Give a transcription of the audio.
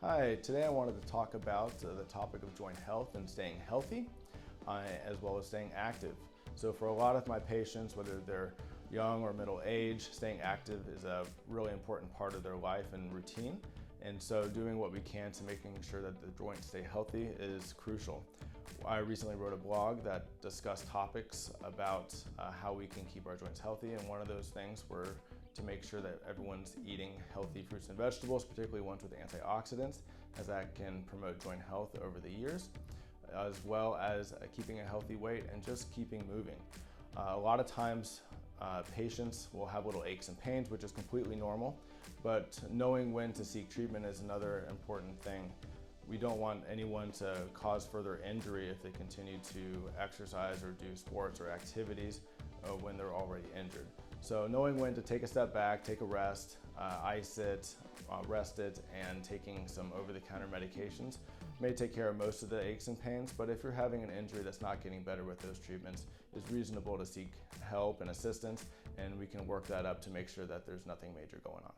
Hi, today I wanted to talk about the topic of joint health and staying healthy, as well as staying active. So for a lot of my patients, whether they're young or middle age, staying active is a really important part of their life and routine. And so doing what we can to making sure that the joints stay healthy is crucial. I recently wrote a blog that discussed topics about how we can keep our joints healthy, and one of those things were to make sure that everyone's eating healthy fruits and vegetables, particularly ones with antioxidants, as that can promote joint health over the years, as well as keeping a healthy weight and just keeping moving. A lot of times patients will have little aches and pains, which is completely normal, but knowing when to seek treatment is another important thing. We don't want anyone to cause further injury if they continue to exercise or do sports or activities when they're already injured. So knowing when to take a step back, take a rest, ice it, rest it, and taking some over-the-counter medications may take care of most of the aches and pains, but if you're having an injury that's not getting better with those treatments, it's reasonable to seek help and assistance, and we can work that up to make sure that there's nothing major going on.